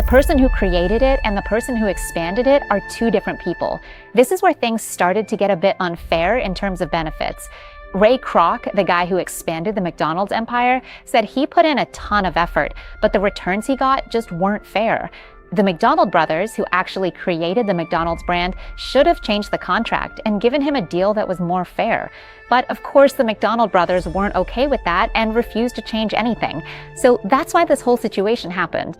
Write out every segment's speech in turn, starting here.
person who created it and the person who expanded it are two different people. This is where things started to get a bit unfair in terms of benefits. Ray Kroc, the guy who expanded the McDonald's empire, said he put in a ton of effort, but the returns he got just weren't fair. The McDonald brothers, who actually created the McDonald's brand, should have changed the contract and given him a deal that was more fair. But of course, the McDonald brothers weren't okay with that and refused to change anything. So that's why this whole situation happened.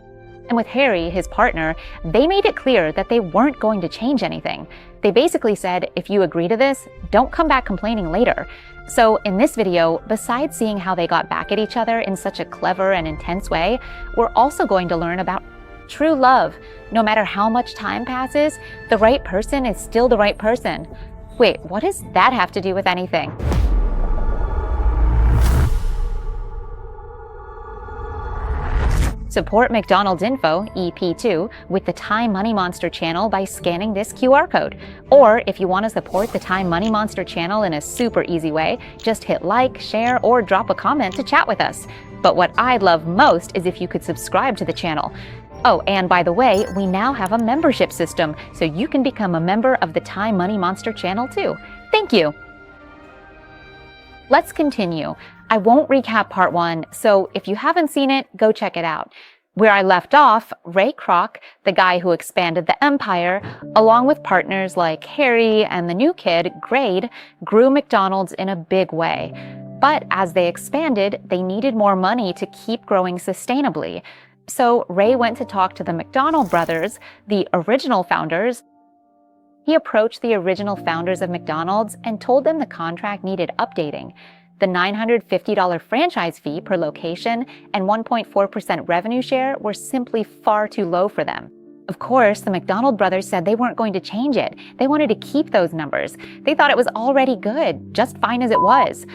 And with Harry, his partner, they made it clear that they weren't going to change anything. They basically said, if you agree to this, don't come back complaining later. So in this video, besides seeing how they got back at each other in such a clever and intense way, we're also going to learn about true love. No matter how much time passes, the right person is still the right person. Wait, what does that have to do with anything? Support McDonald's Info, EP2, with the Time Money Monster channel by scanning this QR code. Or if you want to support the Time Money Monster channel in a super easy way, just hit like, share, or drop a comment to chat with us. But what I'd love most is if you could subscribe to the channel. Oh, and by the way, we now have a membership system, so you can become a member of the Time Money Monster channel too. Thank you. Let's continue. I won't recap part 1, so if you haven't seen it, go check it out. Where I left off, Ray Kroc, the guy who expanded the empire, along with partners like Harry and the new kid, Grade, grew McDonald's in a big way. But as they expanded, they needed more money to keep growing sustainably. So Ray went to talk to the McDonald brothers, the original founders. He approached the original founders of McDonald's and told them the contract needed updating. The $950 franchise fee per location and 1.4% revenue share were simply far too low for them. Of course, the McDonald brothers said they weren't going to change it. They wanted to keep those numbers. They thought it was already good, just fine as it was.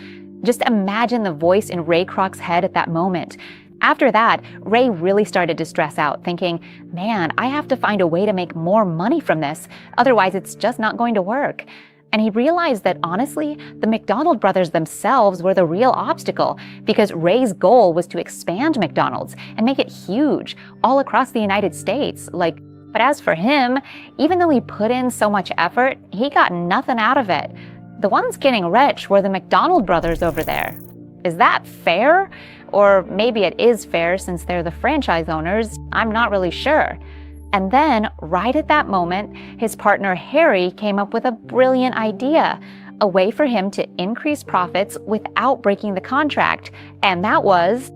Just imagine the voice in Ray Kroc's head at that moment. After that, Ray really started to stress out, thinking, man, I have to find a way to make more money from this, otherwise it's just not going to work. And he realized that honestly, the McDonald brothers themselves were the real obstacle, because Ray's goal was to expand McDonald's and make it huge all across the United States. But as for him, even though he put in so much effort, he got nothing out of it. The ones getting rich were the McDonald brothers over there. Is that fair? Or maybe it is fair since they're the franchise owners. I'm not really sure. And then, right at that moment, his partner Harry came up with a brilliant idea, a way for him to increase profits without breaking the contract. And that was,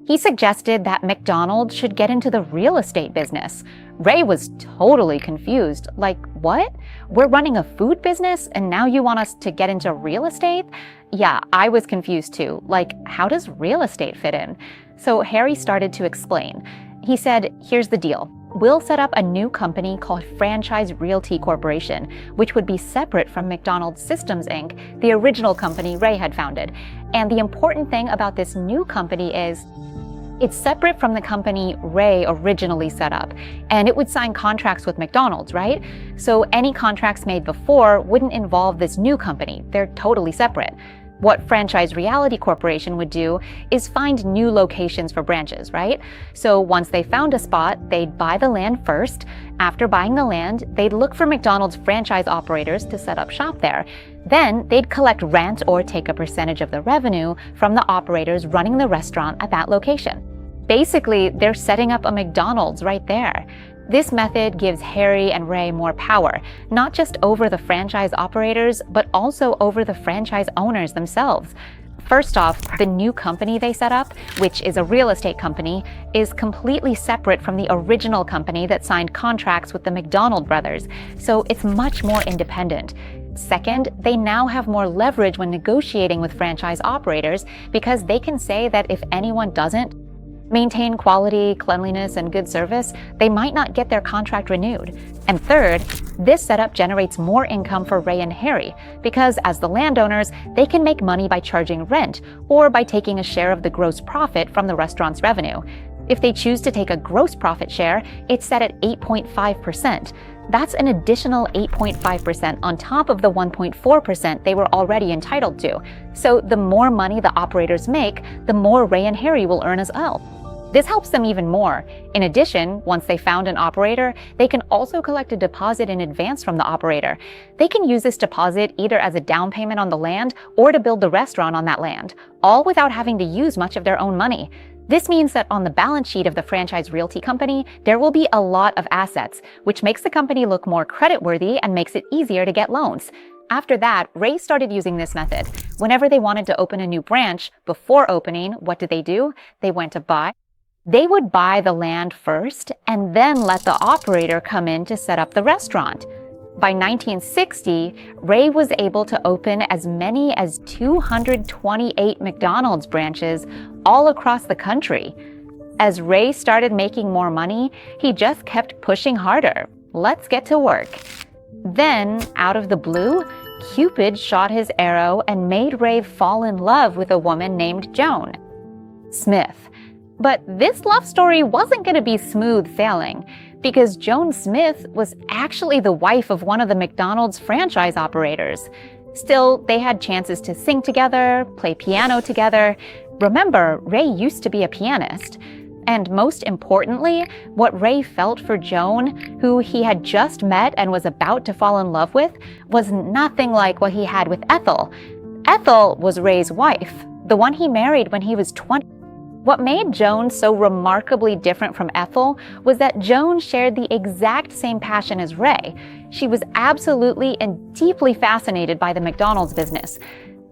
he suggested that McDonald's should get into the real estate business. Ray was totally confused. Like, what? We're running a food business and now you want us to get into real estate? Yeah, I was confused too. Like, how does real estate fit in? So Harry started to explain. He said, here's the deal. We'll set up a new company called Franchise Realty Corporation, which would be separate from McDonald's Systems Inc., the original company Ray had founded. And the important thing about this new company is it's separate from the company Ray originally set up, and it would sign contracts with McDonald's, right? So any contracts made before wouldn't involve this new company. They're totally separate. What Franchise Realty Corporation would do is find new locations for branches, right? So once they found a spot, they'd buy the land first. After buying the land, they'd look for McDonald's franchise operators to set up shop there. Then they'd collect rent or take a percentage of the revenue from the operators running the restaurant at that location. Basically, they're setting up a McDonald's right there. This method gives Harry and Ray more power, not just over the franchise operators, but also over the franchise owners themselves. First off, the new company they set up, which is a real estate company, is completely separate from the original company that signed contracts with the McDonald brothers, so it's much more independent. Second, they now have more leverage when negotiating with franchise operators because they can say that if anyone doesn't maintain quality, cleanliness, and good service, they might not get their contract renewed. And third, this setup generates more income for Ray and Harry because as the landowners, they can make money by charging rent or by taking a share of the gross profit from the restaurant's revenue. If they choose to take a gross profit share, it's set at 8.5%. That's an additional 8.5% on top of the 1.4% they were already entitled to. So the more money the operators make, the more Ray and Harry will earn as well. This helps them even more. In addition, once they found an operator, they can also collect a deposit in advance from the operator. They can use this deposit either as a down payment on the land or to build the restaurant on that land, all without having to use much of their own money. This means that on the balance sheet of the franchise realty company, there will be a lot of assets, which makes the company look more creditworthy and makes it easier to get loans. After that, Ray started using this method. Whenever they wanted to open a new branch, before opening, what did? They went to buy. They would buy the land first and then let the operator come in to set up the restaurant. By 1960, Ray was able to open as many as 228 McDonald's branches all across the country. As Ray started making more money, he just kept pushing harder. Let's get to work. Then, out of the blue, Cupid shot his arrow and made Ray fall in love with a woman named Joan Smith. But this love story wasn't going to be smooth sailing, because Joan Smith was actually the wife of one of the McDonald's franchise operators. Still, they had chances to sing together, play piano together. Remember, Ray used to be a pianist. And most importantly, what Ray felt for Joan, who he had just met and was about to fall in love with, was nothing like what he had with Ethel. Ethel was Ray's wife, the one he married when he was 20. What made Joan so remarkably different from Ethel was that Joan shared the exact same passion as Ray. She was absolutely and deeply fascinated by the McDonald's business.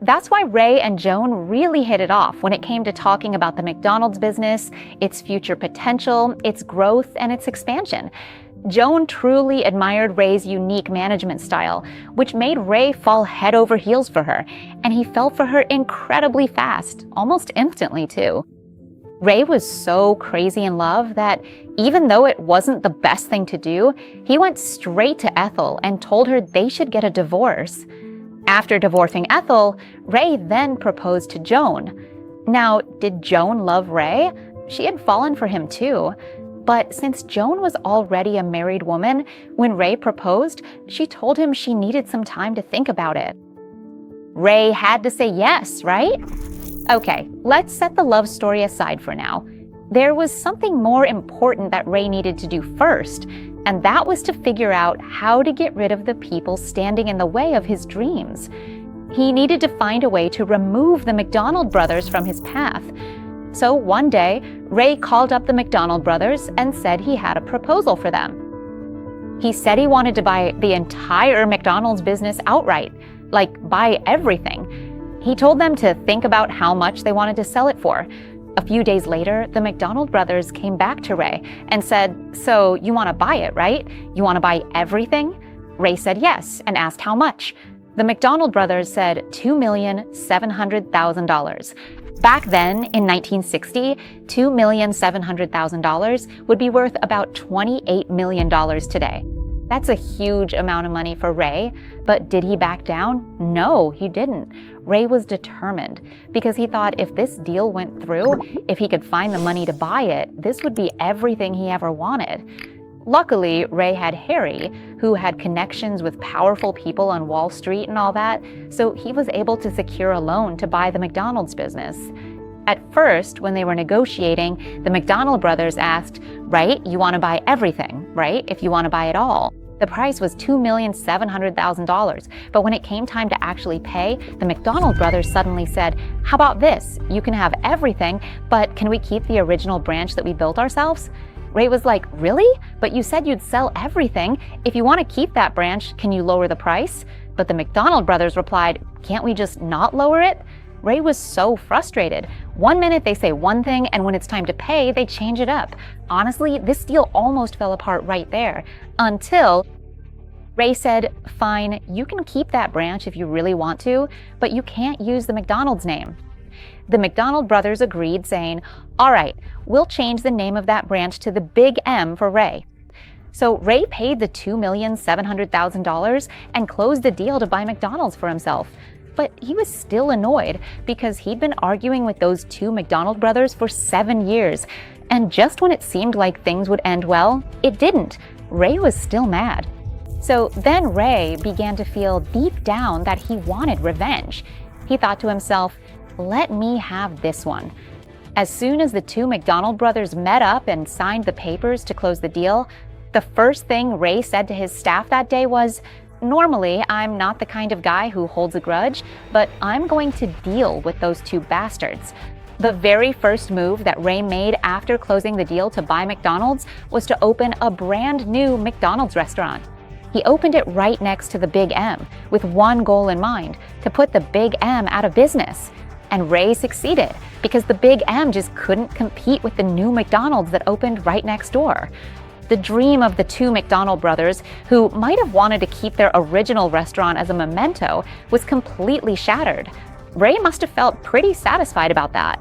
That's why Ray and Joan really hit it off when it came to talking about the McDonald's business, its future potential, its growth, and its expansion. Joan truly admired Ray's unique management style, which made Ray fall head over heels for her, and he fell for her incredibly fast, almost instantly too. Ray was so crazy in love that even though it wasn't the best thing to do, he went straight to Ethel and told her they should get a divorce. After divorcing Ethel, Ray then proposed to Joan. Now, did Joan love Ray? She had fallen for him too. But since Joan was already a married woman, when Ray proposed, she told him she needed some time to think about it. Ray had to say yes, right? Okay, let's set the love story aside for now. There was something more important that Ray needed to do first, and that was to figure out how to get rid of the people standing in the way of his dreams. He needed to find a way to remove the McDonald brothers from his path. So one day, Ray called up the McDonald brothers and said he had a proposal for them. He said he wanted to buy the entire McDonald's business outright, like buy everything. He told them to think about how much they wanted to sell it for. A few days later, the McDonald brothers came back to Ray and said, "So you want to buy it, right? You want to buy everything?" Ray said yes and asked how much. The McDonald brothers said $2,700,000. Back then, in 1960, $2,700,000 would be worth about $28 million today. That's a huge amount of money for Ray, but did he back down? No, he didn't. Ray was determined because he thought if this deal went through, if he could find the money to buy it, this would be everything he ever wanted. Luckily, Ray had Harry, who had connections with powerful people on Wall Street and all that, so he was able to secure a loan to buy the McDonald's business. At first, when they were negotiating, the McDonald brothers asked, "Right, you want to buy everything, right? If you want to buy it all." The price was $2,700,000, but when it came time to actually pay, the McDonald brothers suddenly said, "How about this? You can have everything, but can we keep the original branch that we built ourselves?" Ray was like, "Really? But you said you'd sell everything. If you want to keep that branch, can you lower the price?" But the McDonald brothers replied, "Can't we just not lower it?" Ray was so frustrated. One minute they say one thing, and when it's time to pay, they change it up. Honestly, this deal almost fell apart right there, until Ray said, "Fine, you can keep that branch if you really want to, but you can't use the McDonald's name." The McDonald brothers agreed, saying, "All right, we'll change the name of that branch to the Big M for Ray." So Ray paid the $2,700,000 and closed the deal to buy McDonald's for himself. But he was still annoyed because he'd been arguing with those two McDonald brothers for 7 years. And just when it seemed like things would end well, it didn't. Ray was still mad. So then Ray began to feel deep down that he wanted revenge. He thought to himself, "Let me have this one." As soon as the two McDonald brothers met up and signed the papers to close the deal, the first thing Ray said to his staff that day was, "Normally, I'm not the kind of guy who holds a grudge, but I'm going to deal with those two bastards." The very first move that Ray made after closing the deal to buy McDonald's was to open a brand new McDonald's restaurant. He opened it right next to the Big M, with one goal in mind: to put the Big M out of business. And Ray succeeded, because the Big M just couldn't compete with the new McDonald's that opened right next door. The dream of the two McDonald brothers, who might have wanted to keep their original restaurant as a memento, was completely shattered. Ray must have felt pretty satisfied about that.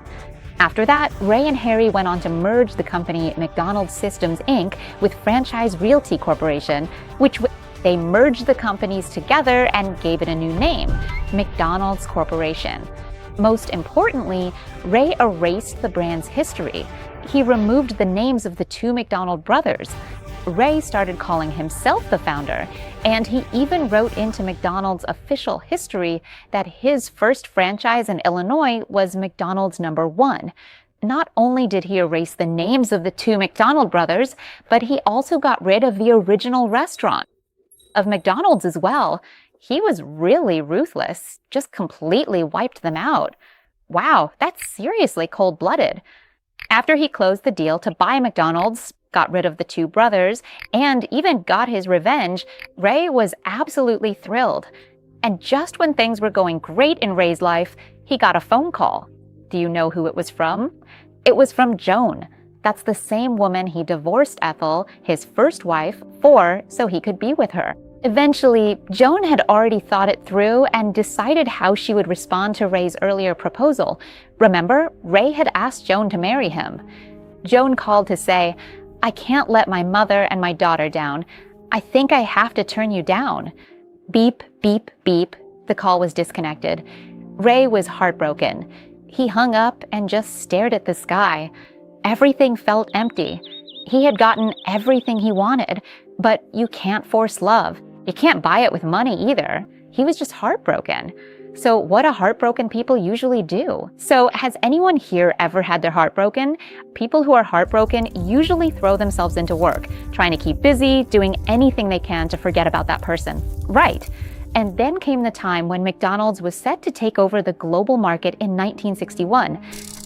After that, Ray and Harry went on to merge the company McDonald's Systems Inc. with Franchise Realty Corporation, which they merged the companies together and gave it a new name, McDonald's Corporation. Most importantly, Ray erased the brand's history. He removed the names of the two McDonald brothers. Ray started calling himself the founder, and he even wrote into McDonald's official history that his first franchise in Illinois was McDonald's #1. Not only did he erase the names of the two McDonald brothers, but he also got rid of the original restaurant of McDonald's as well. He was really ruthless, just completely wiped them out. Wow, that's seriously cold-blooded. After he closed the deal to buy McDonald's, got rid of the two brothers, and even got his revenge, Ray was absolutely thrilled. And just when things were going great in Ray's life, he got a phone call. Do you know who it was from? It was from Joan. That's the same woman he divorced Ethel, his first wife, for so he could be with her. Eventually, Joan had already thought it through and decided how she would respond to Ray's earlier proposal. Remember, Ray had asked Joan to marry him. Joan called to say, "I can't let my mother and my daughter down. I think I have to turn you down." Beep, beep, beep. The call was disconnected. Ray was heartbroken. He hung up and just stared at the sky. Everything felt empty. He had gotten everything he wanted, but you can't force love. You can't buy it with money either. He was just heartbroken. So what do heartbroken people usually do? So has anyone here ever had their heart broken? People who are heartbroken usually throw themselves into work, trying to keep busy, doing anything they can to forget about that person. Right. And then came the time when McDonald's was set to take over the global market in 1961.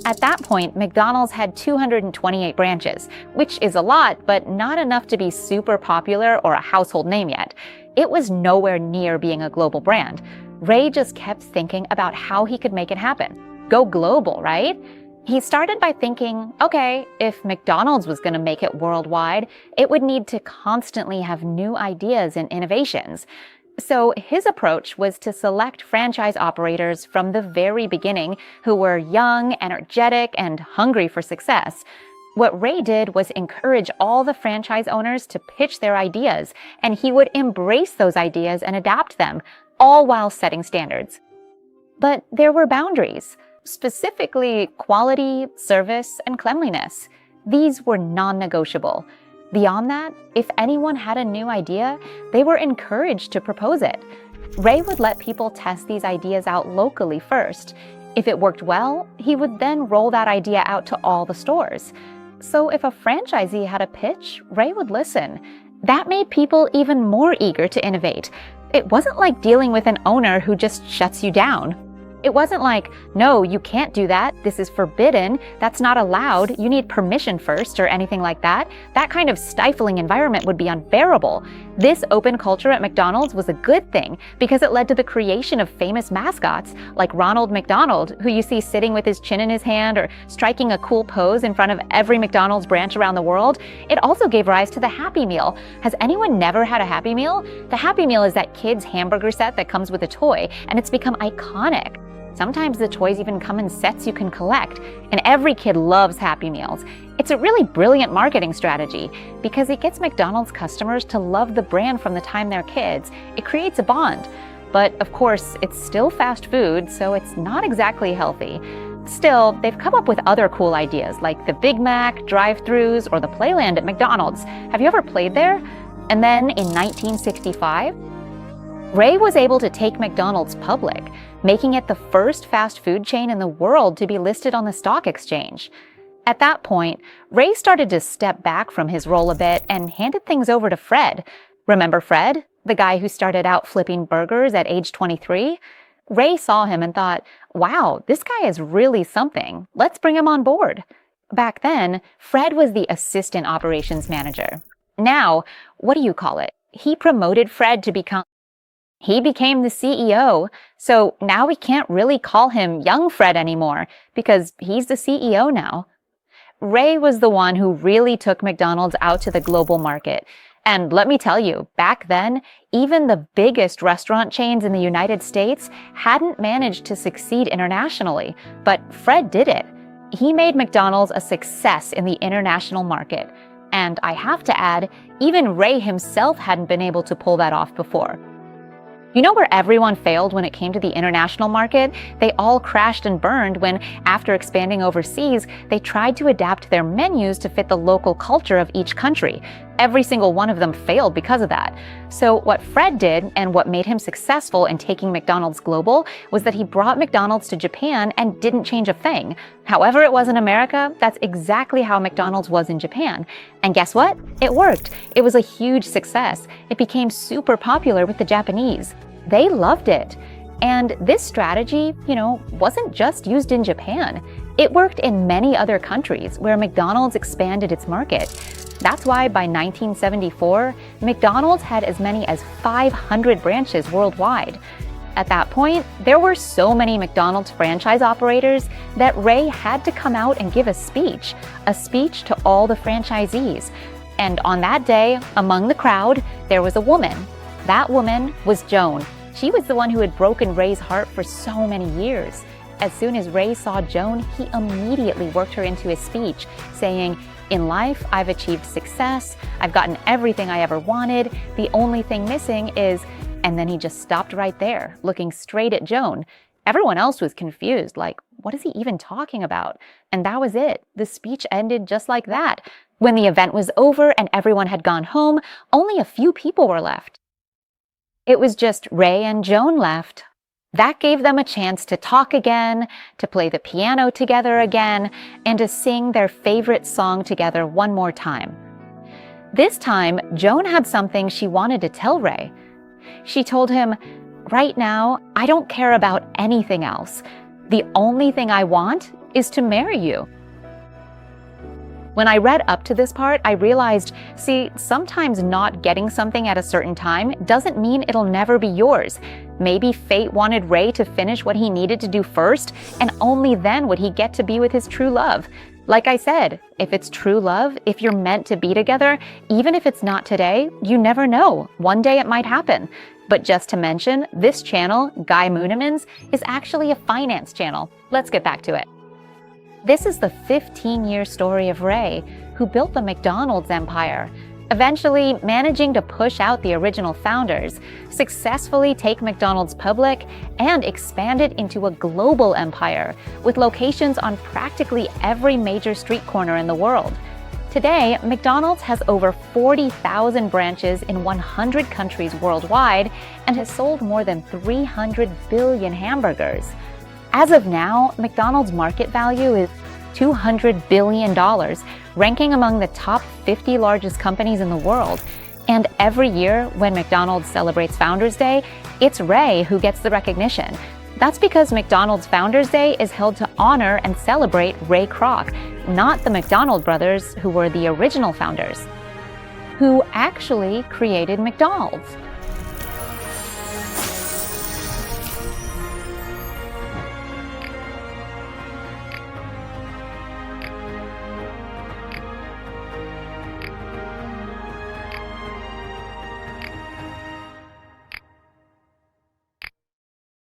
At that point, McDonald's had 228 branches, which is a lot, but not enough to be super popular or a household name yet. It was nowhere near being a global brand. Ray just kept thinking about how he could make it happen. Go global, right? He started by thinking, okay, if McDonald's was going to make it worldwide, it would need to constantly have new ideas and innovations. So his approach was to select franchise operators from the very beginning who were young, energetic, and hungry for success. What Ray did was encourage all the franchise owners to pitch their ideas, and he would embrace those ideas and adapt them, all while setting standards. But there were boundaries, specifically quality, service, and cleanliness. These were non-negotiable. Beyond that, if anyone had a new idea, they were encouraged to propose it. Ray would let people test these ideas out locally first. If it worked well, he would then roll that idea out to all the stores. So if a franchisee had a pitch, Ray would listen. That made people even more eager to innovate. It wasn't like dealing with an owner who just shuts you down. It wasn't like, no, you can't do that. This is forbidden. That's not allowed. You need permission first or anything like that. That kind of stifling environment would be unbearable. This open culture at McDonald's was a good thing because it led to the creation of famous mascots like Ronald McDonald, who you see sitting with his chin in his hand or striking a cool pose in front of every McDonald's branch around the world. It also gave rise to the Happy Meal. Has anyone never had a Happy Meal? The Happy Meal is that kid's hamburger set that comes with a toy, and it's become iconic. Sometimes the toys even come in sets you can collect, and every kid loves Happy Meals. It's a really brilliant marketing strategy because it gets McDonald's customers to love the brand from the time they're kids. It creates a bond. But of course, it's still fast food, so it's not exactly healthy. Still, they've come up with other cool ideas like the Big Mac, drive-thrus, or the Playland at McDonald's. Have you ever played there? And then in 1965, Ray was able to take McDonald's public, making it the first fast food chain in the world to be listed on the stock exchange. At that point, Ray started to step back from his role a bit and handed things over to Fred. Remember Fred, the guy who started out flipping burgers at age 23? Ray saw him and thought, wow, this guy is really something. Let's bring him on board. Back then, Fred was the assistant operations manager. Now, what do you call it? He promoted Fred to He became the CEO, so now we can't really call him young Fred anymore because he's the CEO now. Ray was the one who really took McDonald's out to the global market. And let me tell you, back then, even the biggest restaurant chains in the United States hadn't managed to succeed internationally, but Fred did it. He made McDonald's a success in the international market. And I have to add, even Ray himself hadn't been able to pull that off before. You know where everyone failed when it came to the international market? They all crashed and burned when, after expanding overseas, they tried to adapt their menus to fit the local culture of each country. Every single one of them failed because of that. So what Fred did, and what made him successful in taking McDonald's global, was that he brought McDonald's to Japan and didn't change a thing. However it was in America, that's exactly how McDonald's was in Japan. And guess what? It worked. It was a huge success. It became super popular with the Japanese. They loved it. And this strategy, wasn't just used in Japan. It worked in many other countries where McDonald's expanded its market. That's why by 1974, McDonald's had as many as 500 branches worldwide. At that point, there were so many McDonald's franchise operators that Ray had to come out and give a speech to all the franchisees. And on that day, among the crowd, there was a woman. That woman was Joan. She was the one who had broken Ray's heart for so many years. As soon as Ray saw Joan, he immediately worked her into his speech, saying, "In life, I've achieved success. I've gotten everything I ever wanted. The only thing missing is..." And then he just stopped right there, looking straight at Joan. Everyone else was confused, like, what is he even talking about? And that was it. The speech ended just like that. When the event was over and everyone had gone home, only a few people were left. It was just Ray and Joan left. That gave them a chance to talk again, to play the piano together again, and to sing their favorite song together one more time. This time, Joan had something she wanted to tell Ray. She told him, "Right now, I don't care about anything else. The only thing I want is to marry you." When I read up to this part, I realized, sometimes not getting something at a certain time doesn't mean it'll never be yours. Maybe fate wanted Ray to finish what he needed to do first, and only then would he get to be with his true love. Like I said, if it's true love, if you're meant to be together, even if it's not today, you never know. One day it might happen. But just to mention, this channel, Guy Moonimans, is actually a finance channel. Let's get back to it. This is the 15-year story of Ray, who built the McDonald's empire, eventually managing to push out the original founders, successfully take McDonald's public, and expand it into a global empire with locations on practically every major street corner in the world. Today, McDonald's has over 40,000 branches in 100 countries worldwide and has sold more than 300 billion hamburgers. As of now, McDonald's market value is $200 billion, ranking among the top 50 largest companies in the world. And every year, when McDonald's celebrates Founders Day, it's Ray who gets the recognition. That's because McDonald's Founders Day is held to honor and celebrate Ray Kroc, not the McDonald brothers who were the original founders, who actually created McDonald's.